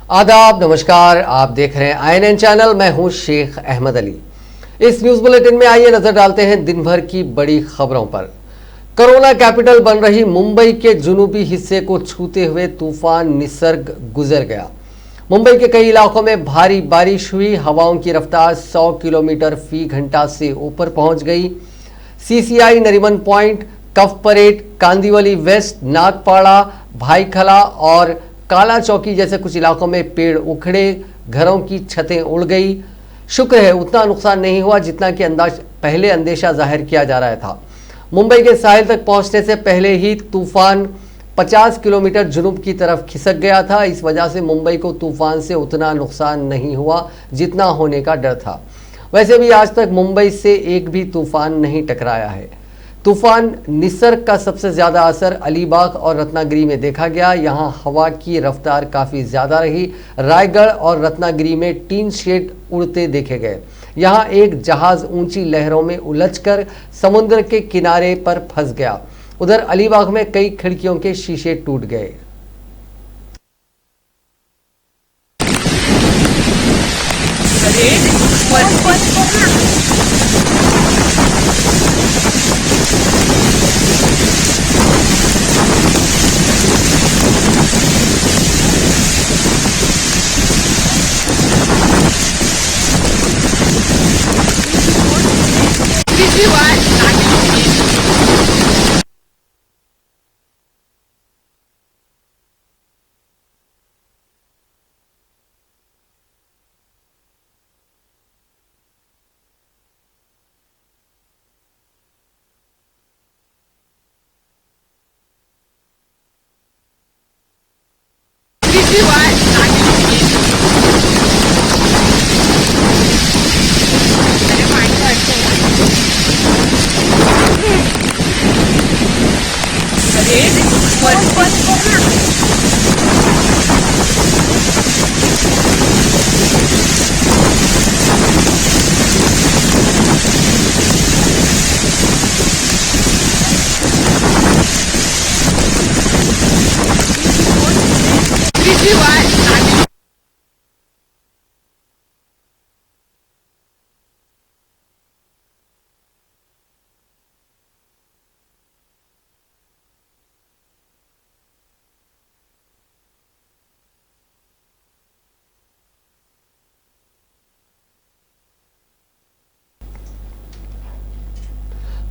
आदाब, नमस्कार। आप देख रहे हैं INN चैनल। मैं हूं शेख अहमद अली। इस न्यूज बुलेटिन में आइए नजर डालते हैं दिन भर की बड़ी खबरों पर। कोरोना कैपिटल बन रही मुंबई के जुनूबी हिस्से को छूते हुए तूफान निसर्ग गुजर गया। मुंबई के कई इलाकों में भारी बारिश हुई। हवाओं की रफ्तार 100 किलोमीटर फी घंटा से ऊपर पहुंच गई। CCI नरीमन पॉइंट, कफ परेड, कांदिवली वेस्ट, नागपाड़ा, भाईखला और काला चौकी जैसे कुछ इलाकों में पेड़ उखड़े, घरों की छतें उड़ गई। शुक्र है उतना नुकसान नहीं हुआ जितना कि पहले अंदेशा जाहिर किया जा रहा था। मुंबई के साहिल तक पहुंचने से पहले ही तूफान 50 किलोमीटर जुनूब की तरफ खिसक गया था। इस वजह से मुंबई को तूफान से उतना नुकसान नहीं हुआ जितना होने का डर था। वैसे भी आज तक मुंबई से एक भी तूफान नहीं टकराया है। तूफान निसर्ग का सबसे ज्यादा असर अलीबाग और रत्नागिरी में देखा गया। यहां हवा की रफ्तार काफी ज्यादा रही। रायगढ़ और रत्नागिरी में टीन शेड उड़ते देखे गए। यहां एक जहाज ऊंची लहरों में उलझकर समुद्र के किनारे पर फंस गया। उधर अलीबाग में कई खिड़कियों के शीशे टूट गए।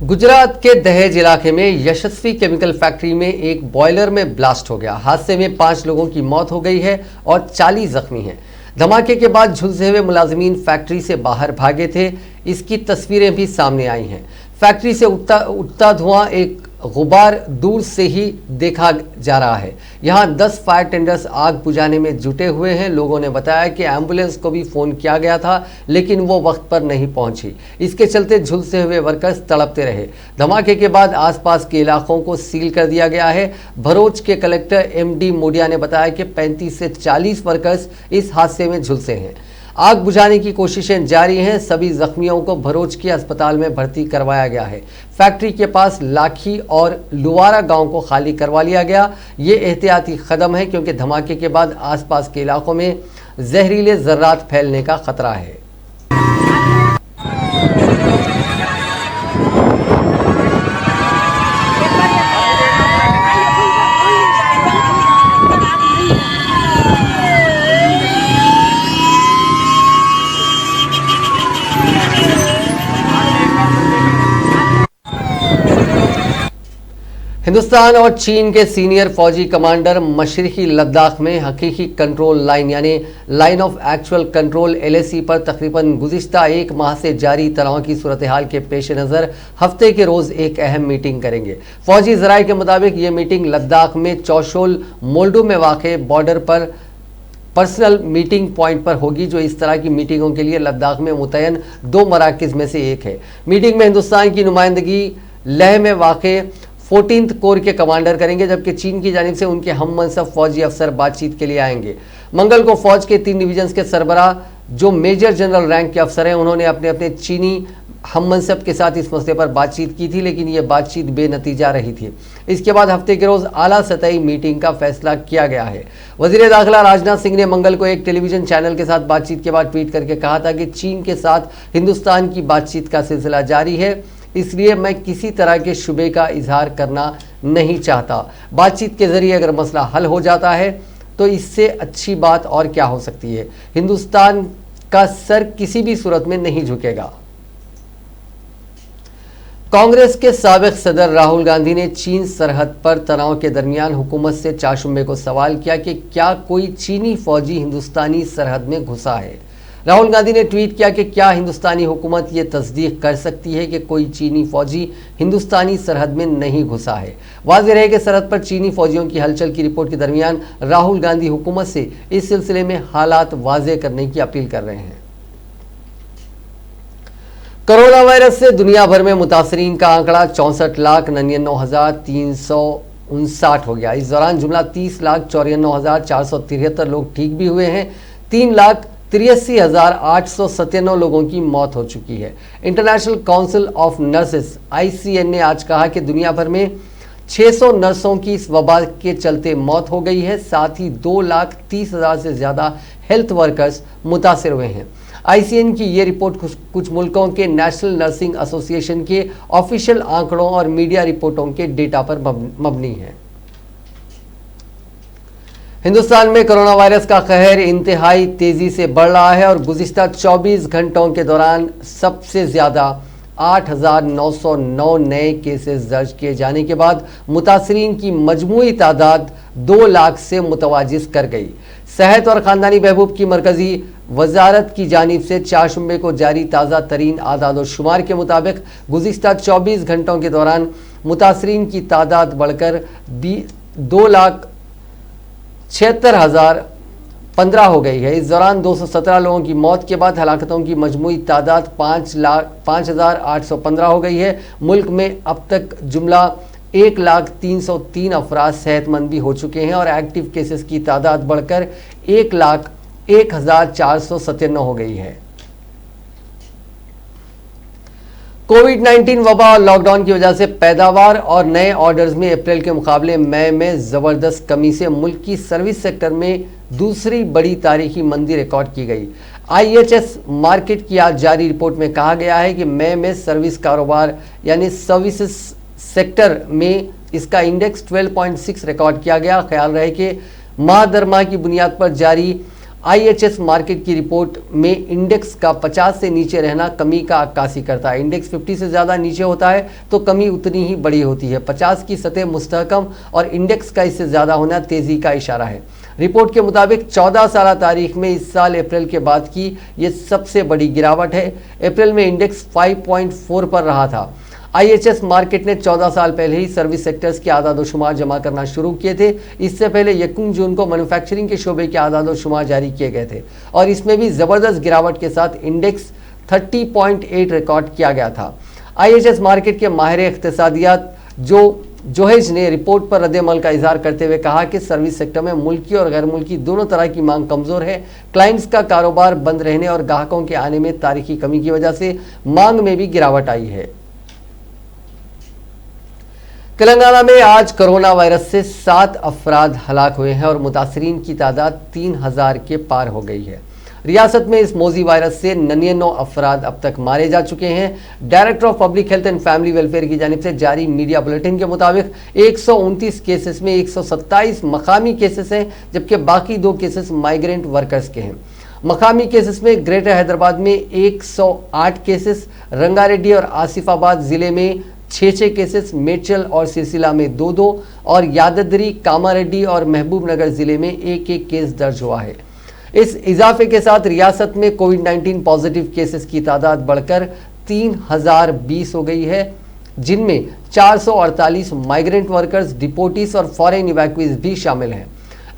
गुजरात के दहेज इलाके में यशस्वी केमिकल फैक्ट्री में एक बॉयलर में ब्लास्ट हो गया। हादसे में 5 लोगों की मौत हो गई है और 40 जख्मी हैं। धमाके के बाद झुलसे हुए मुलाजिमीन फैक्ट्री से बाहर भागे थे। इसकी तस्वीरें भी सामने आई हैं। फैक्ट्री से उठता धुआं एक गुबार दूर से ही देखा जा रहा है। यहाँ 10 फायर टेंडर्स आग बुझाने में जुटे हुए हैं। लोगों ने बताया कि एम्बुलेंस को भी फोन किया गया था लेकिन वो वक्त पर नहीं पहुंची। इसके चलते झुलसे हुए वर्कर्स तड़पते रहे। धमाके के बाद आसपास के इलाकों को सील कर दिया गया है। भरूच के कलेक्टर MD मोडिया ने बताया कि 35 से 40 वर्कर्स इस हादसे में झुलसे हैं। आग बुझाने की कोशिशें जारी हैं। सभी जख्मियों को भरूच के अस्पताल में भर्ती करवाया गया है। फैक्ट्री के पास लाखी और लुवारा गांव को खाली करवा लिया गया। ये एहतियाती कदम है क्योंकि धमाके के बाद आसपास के इलाकों में जहरीले जर्रात फैलने का खतरा है। हिंदुस्तान और चीन के सीनियर फौजी कमांडर मशरकी लद्दाख में हकीकी कंट्रोल लाइन यानी line of actual control LAC पर तकरीबन गुज़िश्ता 1 माह से जारी तनाव की सूरत हाल के पेश नज़र हफ्ते के रोज़ एक अहम मीटिंग करेंगे। फौजी ज़राए के मुताबिक ये मीटिंग लद्दाख में चौशोल मोल्डो में वाक़ बॉर्डर पर पर्सनल मीटिंग पॉइंट पर होगी, जो इस तरह की मीटिंगों के लिए लद्दाख में मुतयन 2 मराकज़ में से एक है। मीटिंग में हिंदुस्तान की नुमाइंदगी लेह में वाक़ 14th कोर के कमांडर करेंगे, जबकि चीन की जानिब से उनके हम मनसब फौजी अफसर बातचीत के लिए आएंगे। मंगल को फौज के 3 डिवीजन के सरबराह जो मेजर जनरल रैंक के अफसर हैं, उन्होंने अपने अपने चीनी हम मनसब के साथ इस मसले पर बातचीत की थी, लेकिन ये बातचीत बेनतीजा रही थी। इसके बाद हफ्ते के रोज आला सतही मीटिंग का फैसला किया गया है। वजीर दाखिला राजनाथ सिंह ने मंगल को एक टेलीविजन चैनल के साथ बातचीत के बाद ट्वीट करके कहा था कि चीन के साथ हिंदुस्तान की बातचीत का सिलसिला जारी है, इसलिए मैं किसी तरह के शुबे का इजहार करना नहीं चाहता। बातचीत के जरिए अगर मसला हल हो जाता है तो इससे अच्छी बात और क्या हो सकती है। हिंदुस्तान का सर किसी भी सूरत में नहीं झुकेगा। कांग्रेस के साबिक सदर राहुल गांधी ने चीन सरहद पर तनाव के दरमियान हुकूमत से चाशुम्बे को सवाल किया कि क्या कोई चीनी फौजी हिंदुस्तानी सरहद में घुसा है। राहुल गांधी ने ट्वीट किया कि क्या हिंदुस्तानी हुकूमत ये तस्दीक कर सकती है कि कोई चीनी फौजी हिंदुस्तानी सरहद में नहीं घुसा है। वाज़ेह है कि सरहद पर चीनी फौजियों की हलचल की रिपोर्ट के दरमियान राहुल गांधी हुकूमत से इस सिलसिले में हालात वाज़ेह करने की अपील कर रहे हैं। कोरोना वायरस से दुनिया भर में मुतासरीन का आंकड़ा 64,99,359 हो गया। इस दौरान जुमला 30,94,473 लोग ठीक भी हुए हैं। 3,83,897 लोगों की मौत हो चुकी है। International council of nurses ICN ने आज कहा कि दुनिया भर में 600 नर्सों की इस वबा के चलते मौत हो गई है। साथ ही 2,30,000 से ज्यादा हेल्थ वर्कर्स मुतासिर हुए हैं। ICN की ये रिपोर्ट कुछ मुल्कों के नेशनल नर्सिंग एसोसिएशन के ऑफिशियल आंकड़ों और मीडिया रिपोर्टों के डेटा पर मबनी है। हिंदुस्तान में कोरोना वायरस का कहर इंतहाई तेजी से बढ़ रहा है और गुज़िश्ता 24 घंटों के दौरान सबसे ज्यादा 8,909 नए केसेस दर्ज किए जाने के बाद मुतासरीन की मजमूई तादाद 2 लाख से मुतवाजिस कर गई। सेहत और ख़ानदानी बहबूब की मरकजी वजारत की जानिब से चारशंबे को जारी ताज़ा तरीन आदाद शुमार के मुताबिक गुज़िश्ता 24 घंटों के दौरान मुतासरीन की तादाद बढ़कर 2,76,015 हो गई है। इस दौरान 217 लोगों की मौत के बाद हलाकतों की मजमूई तादाद 5,0815 हो गई है। मुल्क में अब तक जुमला 1,03,003 अफराद सेहतमंद भी हो चुके हैं और एक्टिव केसेस की तादाद बढ़कर 1,01,497 हो गई है। कोविड-19 वबा और लॉकडाउन की वजह से पैदावार और नए ऑर्डर्स में अप्रैल के मुकाबले मई में जबरदस्त कमी से मुल्क की सर्विस सेक्टर में दूसरी बड़ी तारीखी मंदी रिकॉर्ड की गई। IHS मार्केट की आज जारी रिपोर्ट में कहा गया है कि मई में सर्विस कारोबार यानी सर्विसेज सेक्टर में इसका इंडेक्स 12.6 रिकॉर्ड किया गया। ख्याल रहे कि माह दर माह की बुनियाद पर जारी IHS मार्केट की रिपोर्ट में इंडेक्स का 50 से नीचे रहना कमी का अक्कासी करता है। इंडेक्स 50 से ज़्यादा नीचे होता है तो कमी उतनी ही बड़ी होती है। 50 की सतह मुस्तहकम और इंडेक्स का इससे ज़्यादा होना तेज़ी का इशारा है। रिपोर्ट के मुताबिक 14 साल तारीख में इस साल अप्रैल के बाद की ये सबसे बड़ी गिरावट है। अप्रैल में इंडेक्स 5.4 पर रहा था। IHS मार्केट ने 14 साल पहले ही सर्विस सेक्टर्स के आदाद शुमार जमा करना शुरू किए थे। इससे पहले 1 जून को मैन्युफैक्चरिंग के शोबे के आदाद शुमार जारी किए गए थे और इसमें भी ज़बरदस्त गिरावट के साथ इंडेक्स 30.8 रिकॉर्ड किया गया था। IHS मार्केट के माहिर इख्तिसादियात जोहेज ने रिपोर्ट पर रद्द-ए-अमल का इजहार करते हुए कहा कि सर्विस सेक्टर में मुल्की और गैर मुल्की दोनों तरह की मांग कमज़ोर है। क्लाइंट्स का कारोबार बंद रहने और ग्राहकों के आने में तारीखी कमी की वजह से मांग में भी गिरावट आई है। तेलंगाना में आज कोरोना वायरस से 7 अफराद हलाक हुए हैं और मुतासरीन की तादाद 3,000 के पार हो गई है। रियासत में इस मोजी वायरस से 99 अफराद अब तक मारे जा चुके हैं। Director of public health and family welfare की जानिब से जारी मीडिया बुलेटिन के मुताबिक 129 केसेस में 127 मकामी केसेस हैं, जबकि बाकी 2 केसेस माइग्रेंट वर्कर्स के हैं। मकामी केसेस में ग्रेटर हैदराबाद में 108 केसेस, रंगारेड्डी और आसिफाबाद जिले में 6 केसेस, मेडचल और सिरसिला में 2 और यादगिरी, कामारेड्डी और महबूब नगर जिले में 1 केस दर्ज हुआ है। इस इजाफे के साथ रियासत में कोविड-19 पॉजिटिव केसेस की तादाद बढ़कर 3,020 हो गई है, जिनमें 448 माइग्रेंट वर्कर्स, डिपोटीज और फॉरेन इवैक्यूज भी शामिल हैं।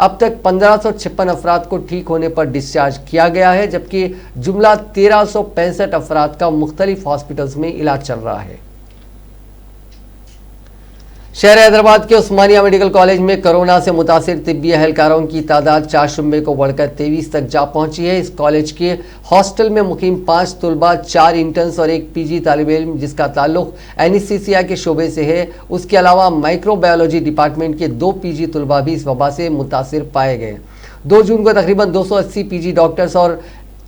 अब तक 1556 अफराद को ठीक होने पर डिस्चार्ज किया गया है, जबकि जुमला 1365 अफराद का मुख्तलिफ हॉस्पिटल्स में इलाज चल रहा है। शहर हैदराबाद के उस्मानिया मेडिकल कॉलेज में कोरोना से मुतासिर तिब्बी एहलकारों की तादाद 4 शुबे को बढ़कर 23 तक जा पहुंची है। इस कॉलेज के हॉस्टल में मुकीम 5 तलबा, 4 इंटर्न्स और 1 पीजी तालिब इल्म जिसका ताल्लुक एनेस्थीसिया के शोबे से है। उसके अलावा माइक्रोबायोलॉजी डिपार्टमेंट के 2 पीजी तलबा भी इस वबा से मुतासिर पाए गए। 2 जून को तकरीबन 280 पीजी डॉक्टर्स और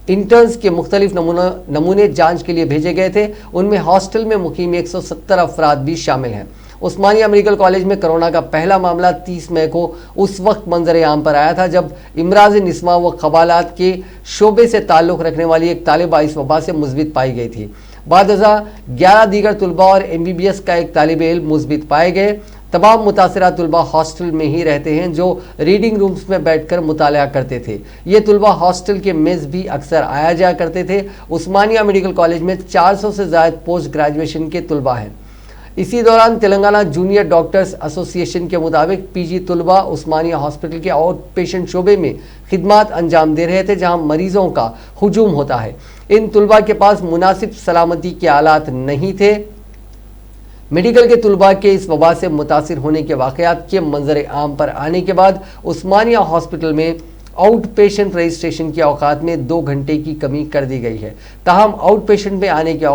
इंटर्न्स के मुख्तलिफ नमूने जांच के लिए भेजे गए थे। उनमें हॉस्टल में मुकीम 170 अफराद भी शामिल हैं। उस्मानिया मेडिकल कॉलेज में कोरोना का पहला मामला 30 मई को उस वक्त मंजर आम पर आया था जब इमराज निस्मा व खबालात के शोबे से ताल्लुक़ रखने वाली एक तालिबा इस वबा से मुस्बित पाई गई थी। बाद 11 दीगर तलबा और MBBS का एक तालिब इल्म मुस्बित पाए गए। तमाम मुतासरा तलबा हॉस्टल में ही रहते हैं जो रीडिंग रूम्स में बैठकर मुताला करते थे। ये तलबा हॉस्टल के मेज़ भी अक्सर आया जाया करते थे। उस्मानिया मेडिकल कॉलेज में 400 से ज़ायद पोस्ट ग्रेजुएशन के तलबा हैं। इसी दौरान तेलंगाना जूनियर डॉक्टर्स एसोसिएशन के मुताबिक पीजी तलबा उस्मानिया हॉस्पिटल के आउट पेशेंट शोबे में खिदमात अंजाम दे रहे थे जहां मरीजों का हुजूम होता है। इन तलबा के पास मुनासिब सलामती के आलात नहीं थे। मेडिकल के तलबा के इस वबा से मुतासिर होने के वाक़यात के मंजर आम पर आने के बाद उस्मानिया हॉस्पिटल में आउट पेशेंट रजिस्ट्रेशन के औकात में 2 घंटे की कमी कर दी गई है। ताहम आउट पेशेंट में आने के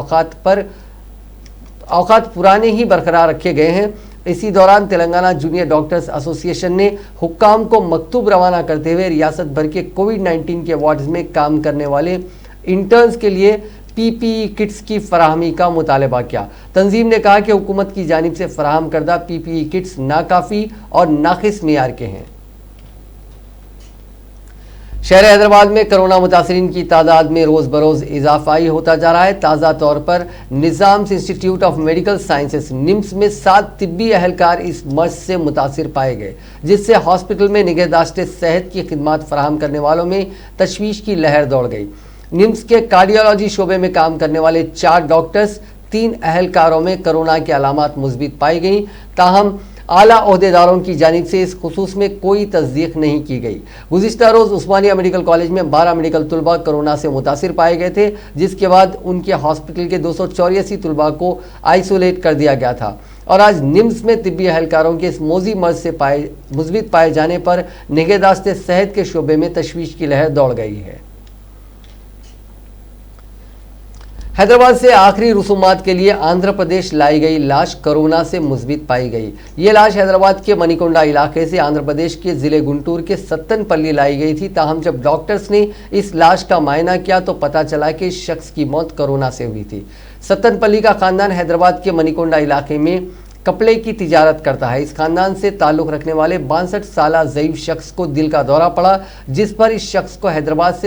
औकात पुराने ही बरकरार रखे गए हैं। इसी दौरान तेलंगाना जूनियर डॉक्टर्स एसोसिएशन ने हुक्काम को मकतूब रवाना करते हुए रियासत भर के कोविड-19 के वार्ड्स में काम करने वाले इंटर्न्स के लिए PPE किट्स की फराहमी का मुतालबा किया। तंजीम ने कहा कि हुकूमत की जानिब से फराहम करदा PPE किट्स नाकाफ़ी और नाकिस मियार के हैं। शहर हैदराबाद में कोरोना मुतासरीन की तादाद में रोज़ बरोज़ इजाफा ही होता जा रहा है। ताज़ा तौर पर Nizam's institute of medical sciences NIMS में 7 तिब्बी अहलकार इस मर्ज से मुतासिर पाए गए, जिससे हॉस्पिटल में निगहदाश्त सेहत की खिदमात फराहम करने वालों में तशवीश की लहर दौड़ गई। निम्स के कार्डियोलॉजी शोबे में काम करने वाले 4 डॉक्टर्स, 3 अहलकारों में कोरोना की अलामात मुस्बित पाई गई। ताहम आला ओहदेदारों की जानिब से इस खुसूस में कोई तस्दीक नहीं की गई। गुज़िश्ता रोज़ उस्मानिया मेडिकल कॉलेज में 12 मेडिकल तलबा कोरोना से मुतासिर पाए गए थे, जिसके बाद उनके हॉस्पिटल के 284 तलबा को आइसोलेट कर दिया गया था। और आज निम्स में तिब्बी अहलकारों के इस मोजी मर्ज से मुस्बित पाए जाने पर निगहदाश्त सेहत के शोबे में तशवीश की लहर दौड़ गई है। हैदराबाद से आखिरी रसूमात के लिए आंध्र प्रदेश लाई गई लाश कोरोना से मुस्बित पाई गई। ये लाश हैदराबाद के मणिकोंडा इलाके से आंध्र प्रदेश के ज़िले गुंटूर के सत्तनपल्ली लाई गई थी। ताहम जब डॉक्टर्स ने इस लाश का मायना किया तो पता चला कि इस शख्स की मौत कोरोना से हुई थी। सत्तनपल्ली का खानदान हैदराबाद के मणिकोंडा इलाके में कपड़े की तिजारत करता है। इस खानदान से ताल्लुक़ रखने वाले 62 साला ज़ईफ़ शख्स को दिल का दौरा पड़ा, जिस पर इस शख्स को हैदराबाद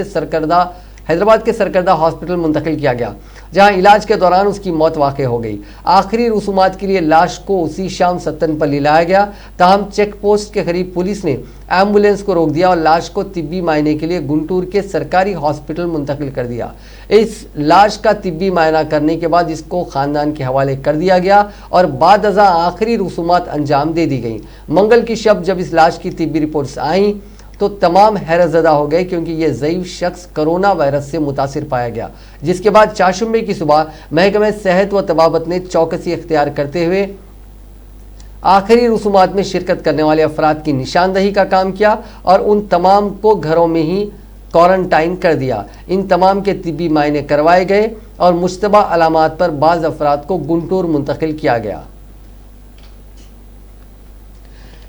के सरकर्दा हॉस्पिटल मुंतकिल किया गया, जहां इलाज के दौरान उसकी मौत वाक़ हो गई। आखिरी रसूमात के लिए लाश को उसी शाम सत्तनपल्ली लाया गया। ताहम चेक पोस्ट के करीब पुलिस ने एम्बुलेंस को रोक दिया और लाश को तिब्बी मायने के लिए गुंटूर के सरकारी हॉस्पिटल मुंतकिल कर दिया। इस लाश का तिब्बी मायना करने के बाद इसको खानदान के हवाले कर दिया गया और बाद अज़ा आखिरी रसूमात अंजाम दे दी गई। मंगल की शब जब इस लाश की तिब्बी रिपोर्ट्स आई तो तमाम हैरतज़दा हो गए, क्योंकि ये ज़ईफ़ शख्स कोरोना वायरस से मुतासिर पाया गया। जिसके बाद चाशुम्बे की सुबह महकमे सेहत व तबाबत ने चौकसी इख्तियार करते हुए आखिरी रसूमात में शिरकत करने वाले अफराद की निशानदही का काम किया और उन तमाम को घरों में ही क्वारंटाइन कर दिया। इन तमाम के तिब्बी मायने करवाए गए और मुश्तबा अलामात पर बाज़ अफराद को गुंटूर मुंतकिल किया गया।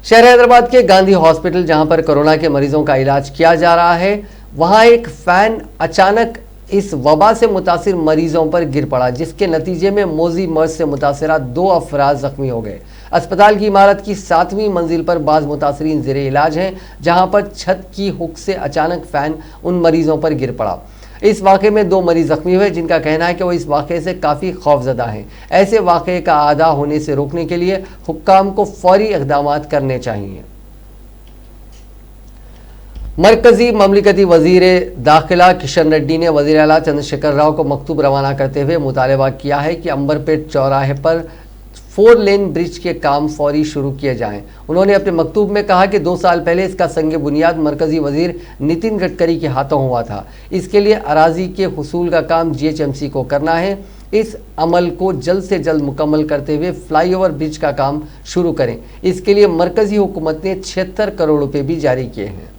शहर हैदराबाद के गांधी हॉस्पिटल, जहां पर कोरोना के मरीजों का इलाज किया जा रहा है, वहां एक फ़ैन अचानक इस वबा से मुतासिर मरीजों पर गिर पड़ा, जिसके नतीजे में मोजी मर्ज से मुतासरा 2 अफराद ज़ख्मी हो गए। अस्पताल की इमारत की 7वीं मंजिल पर बाज़ मुतासरीन ज़ेरे इलाज हैं, जहां पर छत की हुक से अचानक फ़ैन उन मरीजों पर गिर पड़ा। इस वाक़े में 2 मरीज ज़ख्मी हुए, जिनका कहना है कि वो इस वाक़े से काफ़ी खौफजदा हैं। ऐसे वाक़े का आदा होने से रोकने के लिए हुक्काम को फौरी इक़दामात करने चाहिए। मरकजी ममलिकती वज़ीर दाखिला किशन रेड्डी ने वज़ीर आला चंद्रशेखर राव को मकतूब रवाना करते हुए मुतालबा किया है कि अंबरपेट चौराहे पर 4 लेन ब्रिज के काम फौरी शुरू किए जाएं। उन्होंने अपने मकतूब में कहा कि 2 साल पहले इसका संग बुनियाद मरकजी वजीर नितिन गडकरी के हाथों हुआ था। इसके लिए अराजी के हुसूल का काम GHMC को करना है। इस अमल को जल्द से जल्द मुकम्मल करते हुए फ्लाईओवर ब्रिज का काम शुरू करें। इसके लिए मरकजी हुकूमत ने 76 करोड़ रुपए भी जारी किए हैं।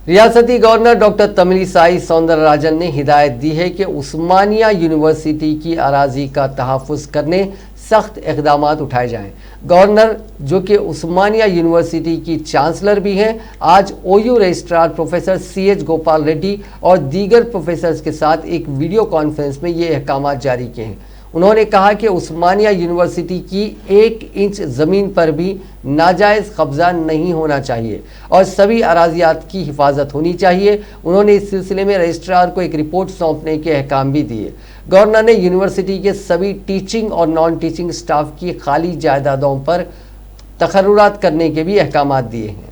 रियासती गवर्नर डॉक्टर तमिलिसाई सौंदरराजन ने हिदायत दी है कि उस्मानिया यूनिवर्सिटी की अराजी का तहफ़्फ़ुज़ करने सख्त इक़दाम उठाए जाएं। गवर्नर, जो कि उस्मानिया यूनिवर्सिटी की चांसलर भी हैं, आज OU registrar professor CH Gopal Reddy और दीगर प्रोफेसर्स के साथ एक वीडियो कॉन्फ्रेंस में ये अहकाम जारी किए हैं। उन्होंने कहा कि उस्मानिया यूनिवर्सिटी की 1 इंच ज़मीन पर भी नाजायज़ कब्ज़ा नहीं होना चाहिए और सभी अराजियात की हिफाजत होनी चाहिए। उन्होंने इस सिलसिले में रजिस्ट्रार को एक रिपोर्ट सौंपने के अहकाम भी दिए। गवर्नर ने यूनिवर्सिटी के सभी टीचिंग और नॉन टीचिंग स्टाफ की खाली जायदादों पर तकर्रुरात करने के भी अहकाम दिए हैं।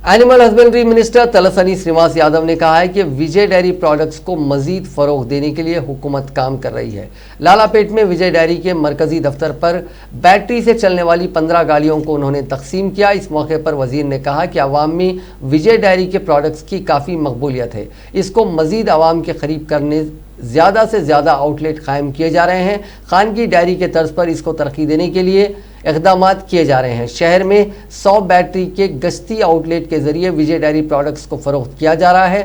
Animal husbandry minister Talasani Srinivas Yadav ने कहा है कि विजय डेयरी प्रोडक्ट्स को मजीद फरोग देने के लिए हुकूमत काम कर रही है। लालापेट में विजय डेयरी के मरकजी दफ्तर पर बैटरी से चलने वाली 15 गाड़ियों को उन्होंने तकसीम किया। इस मौके पर वजीर ने कहा कि आवाम में विजय डेयरी के प्रोडक्ट्स की काफ़ी मकबूलियत है। इसको मजीद आवाम के करीब करने ज़्यादा से ज़्यादा आउटलेट कायम किए जा रहे हैं। खानगी डायरी के तर्ज पर इसको तरक्की देने के लिए इक़दाम किए जा रहे हैं। शहर में 100 बैटरी के गश्ती आउटलेट के ज़रिए विजय डेयरी प्रोडक्ट्स को फ़रोख्त किया जा रहा है।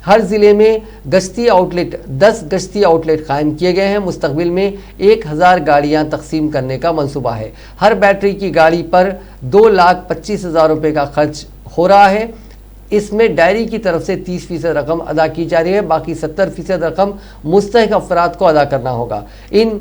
हर ज़िले में गश्ती आउटलेट 10 गश्ती आउटलेट कायम किए गए हैं। मुस्तकबिल में 1000 गाड़ियाँ तकसीम करने का मंसूबा है। हर बैटरी की गाड़ी पर 2,25,000 रुपये का खर्च हो रहा है। इसमें डायरी की तरफ से 30% रकम अदा की जा रही है, बाकी 70% रकम मुस्तहिक अफराद को अदा करना होगा। इन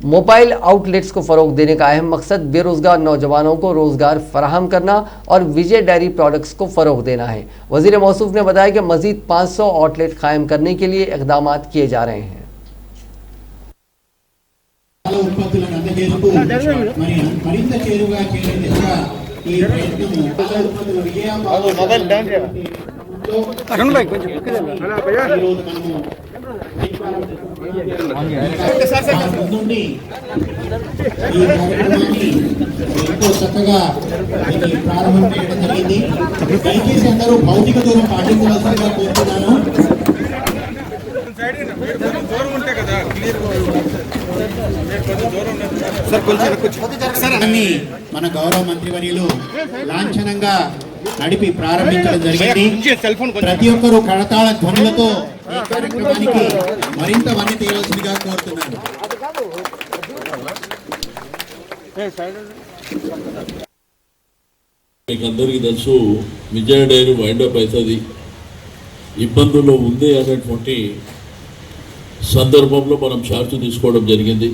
मोबाइल आउटलेट्स को फ़रोग देने का अहम मकसद बेरोज़गार नौजवानों को रोज़गार फराहम करना और विजय डेयरी प्रोडक्ट्स को फ़रोग देना है। वज़ीर मौसूफ ने बताया कि मज़ीद 500 आउटलेट कायम करने के लिए इक़दाम किए जा रहे हैं। చక్కగా ప్రారంభం చేయడం జరిగింది। దయచేసి అందరూ భౌతిక దూరం పాటించవలసిందిగా కోరుతున్నాను। మన గౌరవ మంత్రివర్యులు లాంఛనంగా నడిపి ప్రారంభించడం జరిగింది। ప్రతి ఒక్కరూ కడతాళ ధ్వనులతో ఈ కార్యక్రమానికి మరింత వన్నె తీయవలసిందిగా కోరుతున్నాను। మీకు అందరికీ తెలుసు, విజయ డైరీ వైండప్ అవుతుంది, ఇబ్బందుల్లో ఉంది అనేటువంటి సందర్భంలో మనం చార్జ్ తీసుకోవడం జరిగింది।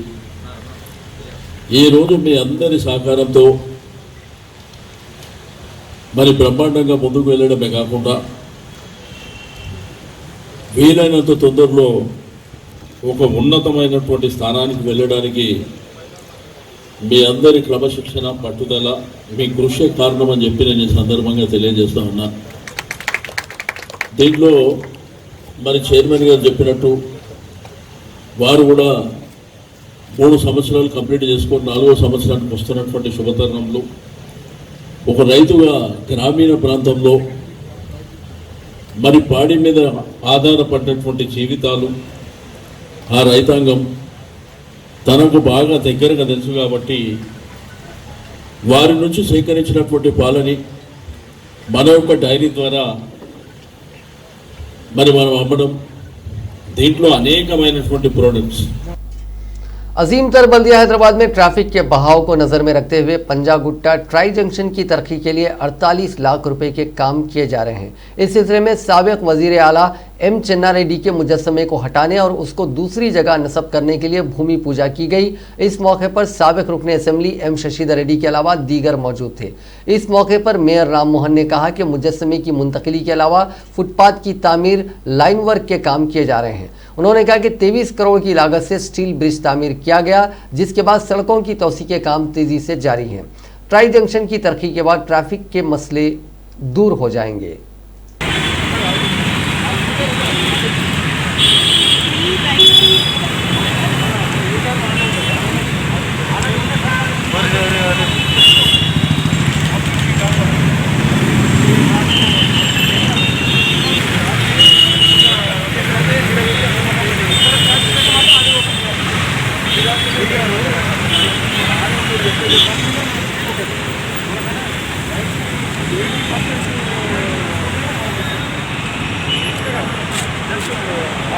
ఈరోజు మీ అందరి సహకారంతో మరి బ్రహ్మాండంగా ముందుకు వెళ్ళడమే కాకుండా వీలైనంత తొందరలో ఒక ఉన్నతమైనటువంటి స్థానానికి వెళ్ళడానికి మీ అందరి క్రమశిక్షణ, పట్టుదల, మీ కృషి కారణం అని చెప్పి నేను ఈ సందర్భంగా తెలియజేస్తా ఉన్నా। దీంట్లో మరి చైర్మన్ గారు చెప్పినట్టు వారు కూడా 3 సంవత్సరాలు కంప్లీట్ చేసుకొని 4వ సంవత్సరానికి వస్తున్నటువంటి శుభతరుణంలో ఒక రైతుగా గ్రామీణ ప్రాంతంలో మరి పాడి మీద ఆధారపడినటువంటి జీవితాలు, ఆ రైతాంగం తనకు బాగా దగ్గరగా తెలుసు కాబట్టి వారి నుంచి సేకరించినటువంటి పాలని మన యొక్క డైరీ ద్వారా మరి మనం అమ్మడం, దీంట్లో అనేకమైనటువంటి ప్రోడక్ట్స్। अजीम तर बल्दिया हैदराबाद में ट्रैफिक के बहाव को नज़र में रखते हुए पंजागुट्टा ट्राई जंक्शन की तरक्की के लिए 48 लाख रुपए के काम किए जा रहे हैं। इस सिलसिले में साबिक वजीर आला M चन्ना रेड्डी के मुजस्समे को हटाने और उसको दूसरी जगह नस्ब करने के लिए भूमि पूजा की गई। इस मौके पर साबिक रुकन असेंबली M शशीदर रेड्डी के अलावा दीगर मौजूद थे। इस मौके पर मेयर राम मोहन ने कहा कि मुजस्समे की मुंतकिली के अलावा फुटपाथ की तामीर, लाइन वर्क के काम किए जा रहे हैं। उन्होंने कहा कि 23 करोड़ की लागत से स्टील ब्रिज तामीर किया गया, जिसके बाद सड़कों की तोसी के काम तेजी से जारी हैं। ट्राई जंक्शन की तरक्की के बाद ट्रैफिक के मसले दूर हो जाएंगे।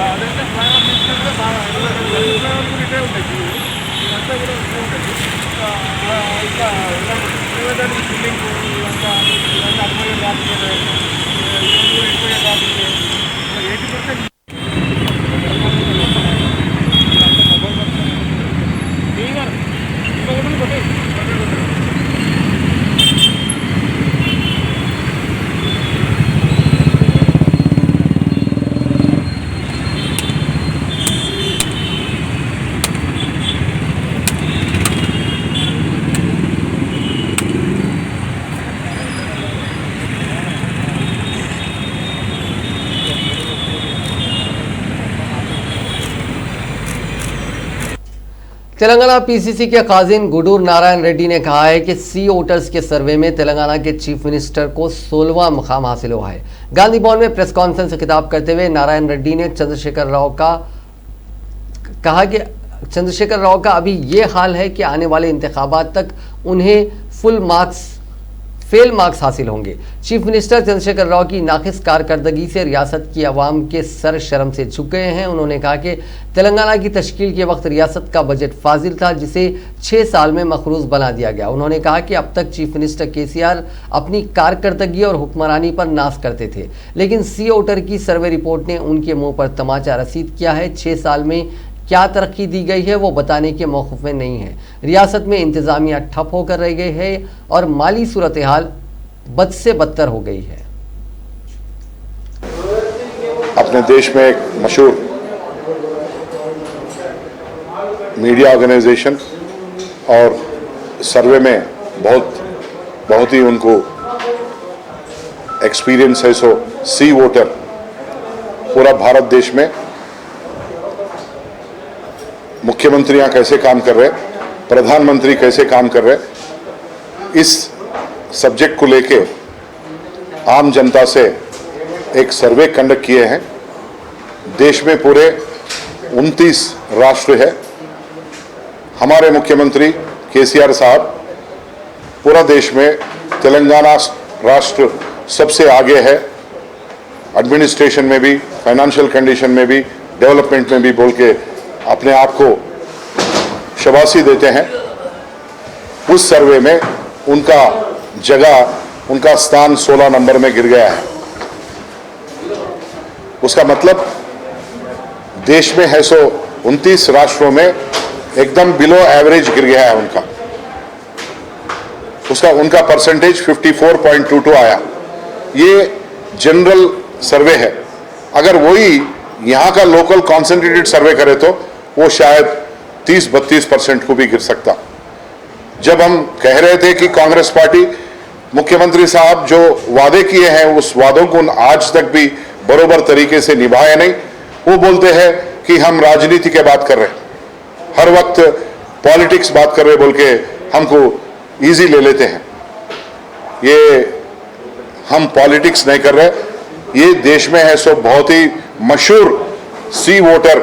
అదైతే ఫ్లైఓవర్ తీసుకుంటే బాగా ఫ్లైఓవర్ కూడా ఇటే ఉంటుంది ఇదంతా కూడా ఇటే ఉంటుంది ఇంకా ప్రైవేట్ బిల్డింగ్ ఇదంతా అమ్మాయి ట్రాఫిక్ ఎక్కువ ట్రాఫిక్ 80% तेलंगाना पीसीसी के काजिन गुडूर नारायण रेड्डी ने कहा है कि सी वोटर्स के सर्वे में तेलंगाना के चीफ मिनिस्टर को 16वां मुकाम हासिल हुआ है। गांधी भवन में प्रेस कॉन्फ्रेंस से खिताब करते हुए नारायण रेड्डी ने चंद्रशेखर राव का कहा कि चंद्रशेखर राव का अभी ये हाल है कि आने वाले इंतखाबात तक उन्हें फेल मार्क्स हासिल होंगे। चीफ मिनिस्टर चंद्रशेखर राव की नाकिस कारकर्दगी से रियासत की आवाम के सर शर्म से झुक गए हैं। उन्होंने कहा कि तेलंगाना की तश्कील के वक्त रियासत का बजट फाजिल था, जिसे 6 साल में मखरूज बना दिया गया। उन्होंने कहा कि अब तक चीफ मिनिस्टर केसीआर अपनी कारकर्दगी और हुक्मरानी पर नाज करते थे, लेकिन सी वोटर की सर्वे रिपोर्ट ने उनके मुंह पर तमाचा रसीद किया है। 6 साल में क्या तरक्की दी गई है वो बताने के मौक़िफ़ में नहीं है। रियासत में इंतज़ामिया ठप होकर रह गई है और माली सूरत हाल बद से बदतर हो गई है। अपने देश में एक मशहूर मीडिया ऑर्गेनाइजेशन और सर्वे में बहुत ही उनको एक्सपीरियंस है, सो सी वोटर पूरा भारत देश में मुख्यमंत्रियां कैसे काम कर रहे, प्रधानमंत्री कैसे काम कर रहे, इस सब्जेक्ट को लेके आम जनता से एक सर्वे कंडक्ट किए हैं। देश में पूरे 29 राष्ट्र है। हमारे मुख्यमंत्री केसीआर साहब पूरा देश में तेलंगाना राष्ट्र सबसे आगे है, एडमिनिस्ट्रेशन में भी, फाइनेंशियल कंडीशन में भी, डेवलपमेंट में भी बोल के अपने आप को शाबाशी देते हैं। उस सर्वे में उनका जगह, उनका स्थान 16 नंबर में गिर गया है। उसका मतलब देश में है 129 राष्ट्रों में एकदम बिलो एवरेज गिर गया है उनका परसेंटेज 54.22 आया। ये जनरल सर्वे है। अगर वही यहाँ का लोकल कॉन्सेंट्रेटेड सर्वे करे तो वो शायद 30-32% को भी गिर सकता। जब हम कह रहे थे कि कांग्रेस पार्टी, मुख्यमंत्री साहब जो वादे किए हैं उस वादों को आज तक भी बरोबर तरीके से निभाए नहीं। वो बोलते हैं कि हम राजनीति के बात कर रहे हैं, हर वक्त पॉलिटिक्स बात कर रहे बोल के हमको इजी ले लेते हैं। ये हम पॉलिटिक्स नहीं कर रहे। ये देश में है सो बहुत ही मशहूर सी वोटर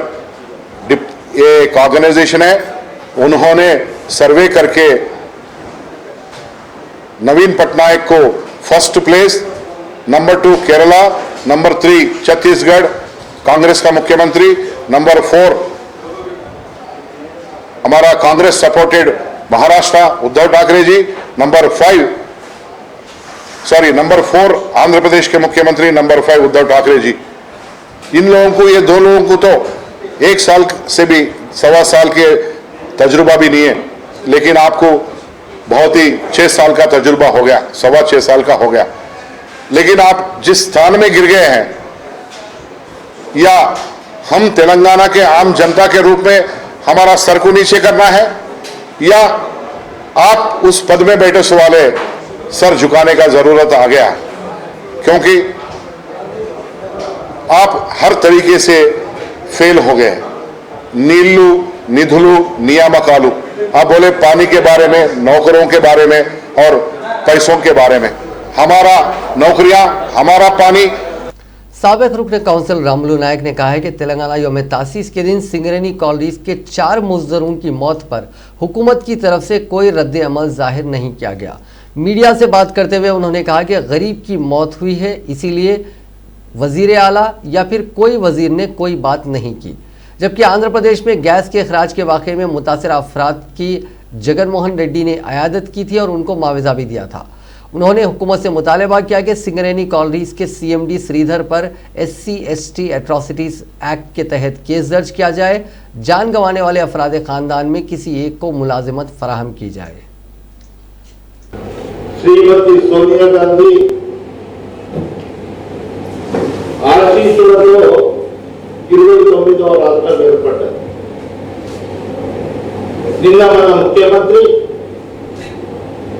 ये एक ऑर्गेनाइजेशन है। उन्होंने सर्वे करके नवीन पटनायक को first place, number 2 Kerala, number 3 Chhattisgarh Congress का मुख्यमंत्री, नंबर 4 हमारा कांग्रेस सपोर्टेड महाराष्ट्र उद्धव ठाकरे जी, नंबर 4 आंध्र प्रदेश के मुख्यमंत्री, नंबर 5 उद्धव ठाकरे जी। इन लोगों को, ये 2 लोगों को तो 1 साल से भी 1.25 साल के तजुर्बा भी नहीं है, लेकिन आपको बहुत ही 6 साल का तजुर्बा हो गया, 6.25 साल का हो गया। लेकिन आप जिस स्थान में गिर गए हैं, या हम तेलंगाना के आम जनता के रूप में हमारा सर को नीचे करना है, या आप उस पद में बैठे वाले सर झुकाने का जरूरत आ गया, क्योंकि आप हर तरीके से फेल हो गए। नीलू निधुलू नियामकालू, आप बोले पानी के बारे में, नौकरों के बारे में और पैसों के बारे में। हमारा नौकरियां, हमारा पानी। साबिक रुकन काउंसिल रामुलु नायक ने कहा है कि तेलंगाना यौम तासीस के दिन सिंगरेनी कॉलेज के 4 मुजदरून की मौत पर हुकूमत की तरफ से कोई रद्द अमल जाहिर नहीं किया गया। मीडिया से बात करते हुए उन्होंने कहा कि गरीब की मौत हुई है, इसीलिए वजीर आला या फिर कोई वजीर ने कोई बात नहीं की। जबकि आंध्र प्रदेश में गैस के अखराज के वाक़े में मुतासिर अफराद की जगन मोहन रेड्डी ने अयादत की थी और उनको मुआवजा भी दिया था। उन्होंने हुकूमत से मुतालबा किया कि सिंगरेनी कॉलोनीज के CMD श्रीधर पर SC/ST एट्रॉसिटीज एक्ट के तहत केस दर्ज किया जाए, जान गंवाने वाले अफराद खानदान में किसी एक को मुलाजिमत फराहम की जाए। श्रीमती सोनिया गांधी ఆశీస్సులతో 29వ రాష్ట్రం ఏర్పడ్డది. నిన్న మన ముఖ్యమంత్రి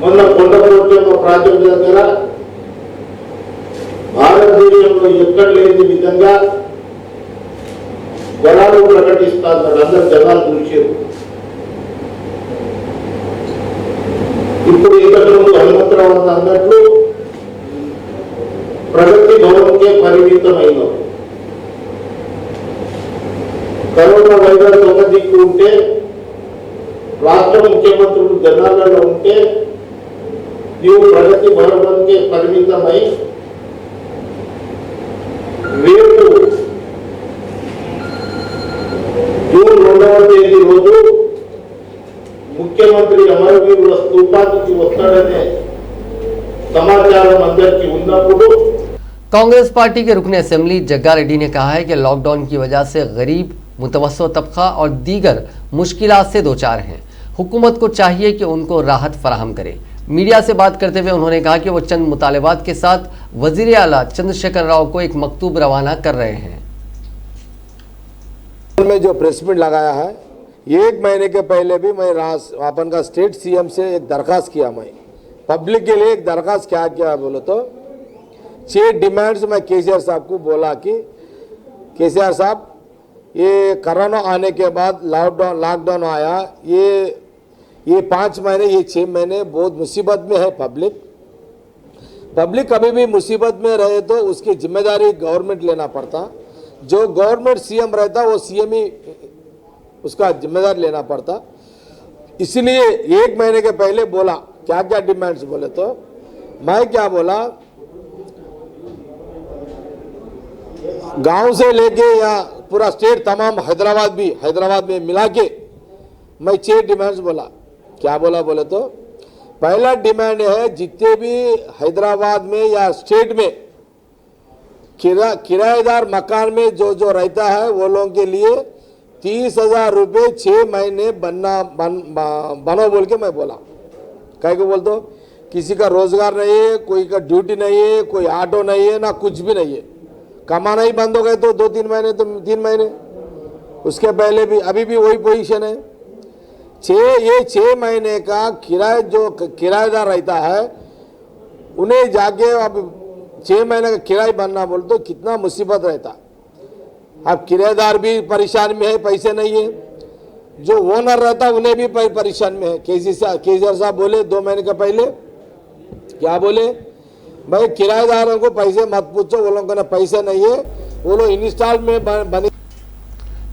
మొన్న కొండపోచమ్మ ప్రాజెక్టు దగ్గర భారతదేశంలో ఎక్కడ లేని విధంగా వరాలు ప్రకటిస్తారు. అందరు జనాలు చూసారు. ఇప్పుడు ఇంతకుముందు హనుమంతరావు అన్నట్లు ప్రగతి భవన్కే పరిమితమైనవి. కరోనా వైరస్ ఒక దిక్కు ఉంటే రాష్ట్ర ముఖ్యమంత్రులు జనాలలో ఉంటే నీవు ప్రగతి భవన్కే పరిమితమై రేపు జూన్ 2వ తేదీ రోజు ముఖ్యమంత్రి అమరవీరుల స్తూపానికి వస్తాడనే సమాచారం అందరికీ ఉన్నప్పుడు कांग्रेस पार्टी के रुकन असेंबली जग्गा रेड्डी ने कहा है कि लॉकडाउन की वजह से गरीब, मुतवस्सो तबका और दीगर मुश्किलात से दो चार हैं। हुकूमत को चाहिए कि उनको राहत फराहम करे। मीडिया से बात करते हुए उन्होंने कहा कि वो चंद मुतालबात के साथ वजीर आला चंद्रशेखर राव को एक मकतूब रवाना कर रहे हैं। में जो प्रेस मीट लगाया है, 1 महीने के पहले भी मैं अपन का स्टेट CM से एक दरखास्त किया। मैं पब्लिक के लिए एक दरखास्त क्या किया बोलो तो 6 डिमांड्स मैं केसीआर साहब को बोला कि केसीआर साहब ये कोरोना आने के बाद लॉकडाउन आया, ये 5 महीने, ये 6 महीने बहुत मुसीबत में है पब्लिक कभी भी मुसीबत में रहे तो उसकी जिम्मेदारी गवर्नमेंट लेना पड़ता। जो गवर्नमेंट CM रहता वो CM ही उसका जिम्मेदारी लेना पड़ता। इसलिए 1 महीने के पहले बोला क्या क्या डिमांड्स बोले तो मैं क्या बोला, गांव से लेके या पूरा स्टेट तमाम हैदराबाद में मिला के मैं 6 डिमांड्स बोला। क्या बोला बोले तो पहला डिमांड है जितने भी हैदराबाद में या स्टेट में किराएदार मकान में जो रहता है वो लोगों के लिए 30,000 रुपये 6 महीने बनो बोल के मैं बोला। कह को बोल दो किसी का रोजगार नहीं है, कोई का ड्यूटी नहीं है, कोई ऑटो नहीं है, ना कुछ भी नहीं है, कमाना ही बंद हो गए तो 2-3 महीने तो 3 महीने, उसके पहले भी अभी भी वही पोजीशन है। 6 महीने का किराया जो किराएदार रहता है उन्हें जाके अब 6 महीने का किराया बनना बोल तो कितना मुसीबत रहता। अब किराएदार भी परेशान में है, पैसे नहीं है, जो ओनर रहता उन्हें भी परेशान में है। केसीआर साहब बोले 2 महीने का पहले क्या बोले, भाई किराएदारों को पैसे मत पूछो, वो लोगों को पैसे नहीं है, वो लोग इंस्टॉल में बने।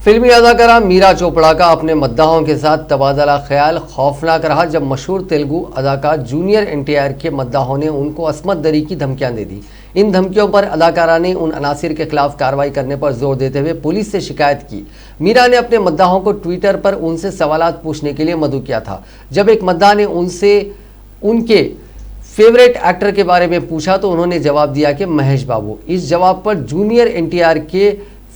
फिल्मी अदाकारा मीरा चोपड़ा का अपने मद्दाहों के साथ तबादला ख्याल खौफनाक रहा जब मशहूर तेलुगु अदाकार जूनियर NTR के मद्दाहों ने उनको अस्मत दरी की धमकियां दे दी। इन धमकियों पर अदाकारा ने उन अनासिर के खिलाफ कार्रवाई करने पर जोर देते हुए पुलिस से शिकायत की। मीरा ने अपने मद्दाहों को ट्विटर पर उनसे सवालात पूछने के लिए मदऊ किया था। जब एक मद्दाह ने उनसे उनके फेवरेट एक्टर के बारे में पूछा तो उन्होंने जवाब दिया कि महेश बाबू। इस जवाब पर जूनियर NTR के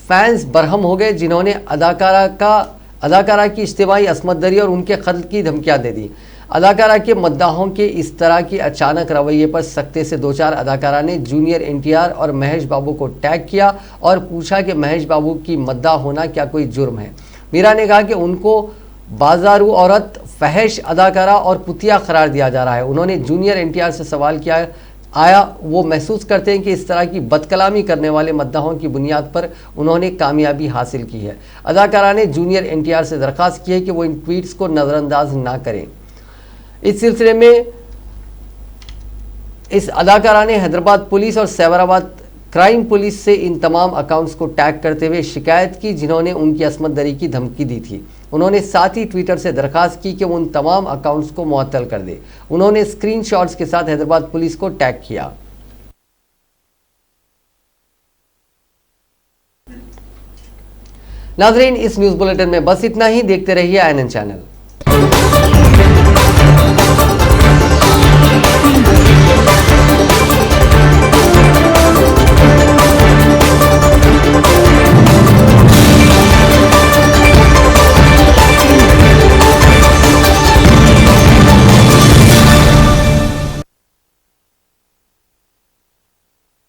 फैंस बरहम हो गए, जिन्होंने अदाकारा की इज्तिमाई अस्मत दरी और उनके कत्ल की धमकियां दे दी। अदाकारा के मद्दाहों के इस तरह के अचानक रवैये पर सख्ते से 2-4 अदाकारा ने जूनियर NTR और महेश बाबू को टैग किया और पूछा कि महेश बाबू की मद्दाह होना क्या कोई जुर्म है। मीरा ने कहा कि उनको बाजारू औरत, फहश अदाकारा और पुतिया करार दिया जा रहा है। उन्होंने जूनियर NTR से सवाल किया आया वो महसूस करते हैं कि इस तरह की बदकलामी करने वाले मद्दाहों की बुनियाद पर उन्होंने कामयाबी हासिल की है। अदाकारा ने जूनियर NTR से दरख्वास्त की है कि वो इन ट्वीट्स को नज़रअंदाज ना करें। इस सिलसिले में इस अदाकारा ने हैदराबाद पुलिस और सैबराबाद क्राइम पुलिस से इन तमाम अकाउंट्स को टैग करते हुए शिकायत की जिन्होंने उनकी अस्मत दरी की धमकी दी थी। उन्होंने साथ ही ट्विटर से दरखास्त की कि वो उन तमाम अकाउंट्स को मुअत्तल कर दे। उन्होंने स्क्रीनशॉट्स के साथ हैदराबाद पुलिस को टैग किया। नाजरीन, इस न्यूज बुलेटिन में बस इतना ही। देखते रहिए INN चैनल।